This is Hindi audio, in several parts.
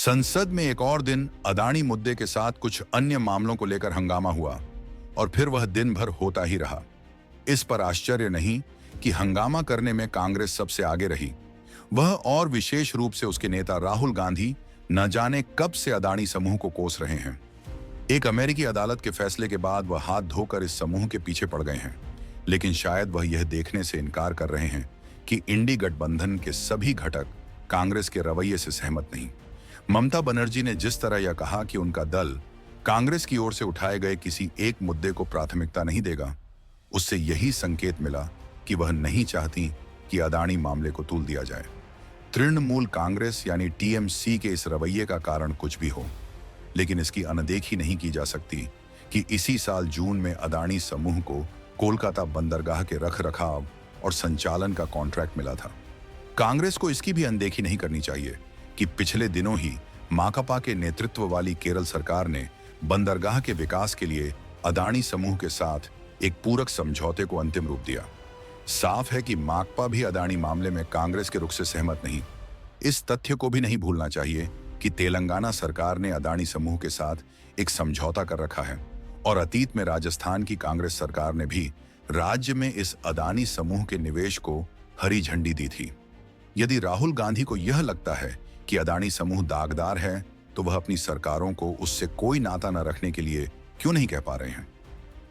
संसद में एक और दिन अदानी मुद्दे के साथ कुछ अन्य मामलों को लेकर हंगामा हुआ और फिर वह दिन भर होता ही रहा। इस पर आश्चर्य नहीं कि हंगामा करने में कांग्रेस सबसे आगे रही। वह और विशेष रूप से उसके नेता राहुल गांधी न जाने कब से अदानी समूह को कोस रहे हैं। एक अमेरिकी अदालत के फैसले के बाद वह हाथ धोकर इस समूह के पीछे पड़ गए हैं, लेकिन शायद वह यह देखने से इनकार कर रहे हैं कि इंडी गठबंधन के सभी घटक कांग्रेस के रवैये से सहमत नहीं। ममता बनर्जी ने जिस तरह यह कहा कि उनका दल कांग्रेस की ओर से उठाए गए किसी एक मुद्दे को प्राथमिकता नहीं देगा, उससे यही संकेत मिला कि वह नहीं चाहती कि अदानी मामले को तूल दिया जाए। तृणमूल कांग्रेस यानी टीएमसी के इस रवैये का कारण कुछ भी हो, लेकिन इसकी अनदेखी नहीं की जा सकती कि इसी साल जून में अदानी समूह को कोलकाता बंदरगाह के रखरखाव और संचालन का कॉन्ट्रैक्ट मिला था। कांग्रेस को इसकी भी अनदेखी नहीं करनी चाहिए कि पिछले दिनों ही माकपा के नेतृत्व वाली केरल सरकार ने बंदरगाह के विकास के लिए अदानी समूह के साथ एक पूरक समझौते को अंतिम रूप दिया। साफ है कि माकपा भी अदानी मामले में कांग्रेस के रुख से सहमत नहीं। इस तथ्य को भी नहीं भूलना चाहिए कि तेलंगाना सरकार ने अदानी समूह के साथ एक समझौता कर रखा है और अतीत में राजस्थान की कांग्रेस सरकार ने भी राज्य में इस अदानी समूह के निवेश को हरी झंडी दी थी। यदि राहुल गांधी को यह लगता है कि अदानी समूह दागदार है, तो वह अपनी सरकारों को उससे कोई नाता न रखने के लिए क्यों नहीं कह पा रहे हैं।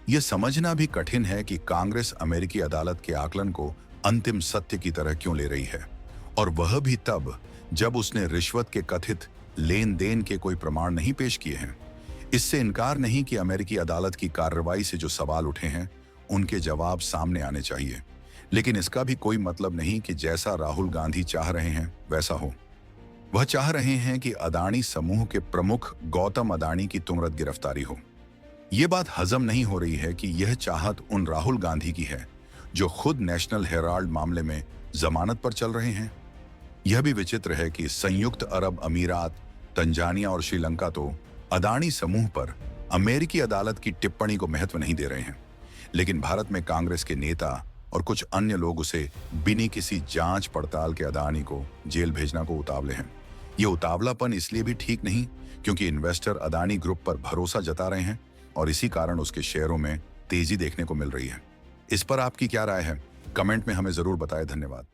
यह समझना भी कठिन है कि कांग्रेस अमेरिकी अदालत के आकलन को अंतिम सत्य की तरह क्यों ले रही है, और वह भी तब जब उसने रिश्वत के कथित लेन देन के कोई प्रमाण नहीं पेश किए हैं। इससे इनकार नहीं कि अमेरिकी अदालत की कार्रवाई से जो सवाल उठे हैं उनके जवाब सामने आने चाहिए, लेकिन इसका भी कोई मतलब नहीं कि जैसा राहुल गांधी चाह रहे हैं वैसा हो। वह चाह रहे हैं कि अदानी समूह के प्रमुख गौतम अदानी की तुरंत गिरफ्तारी हो। यह बात हजम नहीं हो रही है कि यह चाहत उन राहुल गांधी की है जो खुद नेशनल हेराल्ड मामले में जमानत पर चल रहे हैं। यह भी विचित्र है कि संयुक्त अरब अमीरात, तंजानिया और श्रीलंका तो अदानी समूह पर अमेरिकी अदालत की टिप्पणी को महत्व नहीं दे रहे हैं, लेकिन भारत में कांग्रेस के नेता और कुछ अन्य लोग उसे बिना किसी जांच पड़ताल के अदानी को जेल भेजना को उतावले हैं। यह उतावलापन इसलिए भी ठीक नहीं क्योंकि इन्वेस्टर अदानी ग्रुप पर भरोसा जता रहे हैं और इसी कारण उसके शेयरों में तेजी देखने को मिल रही है। इस पर आपकी क्या राय है? कमेंट में हमें जरूर बताएं। धन्यवाद।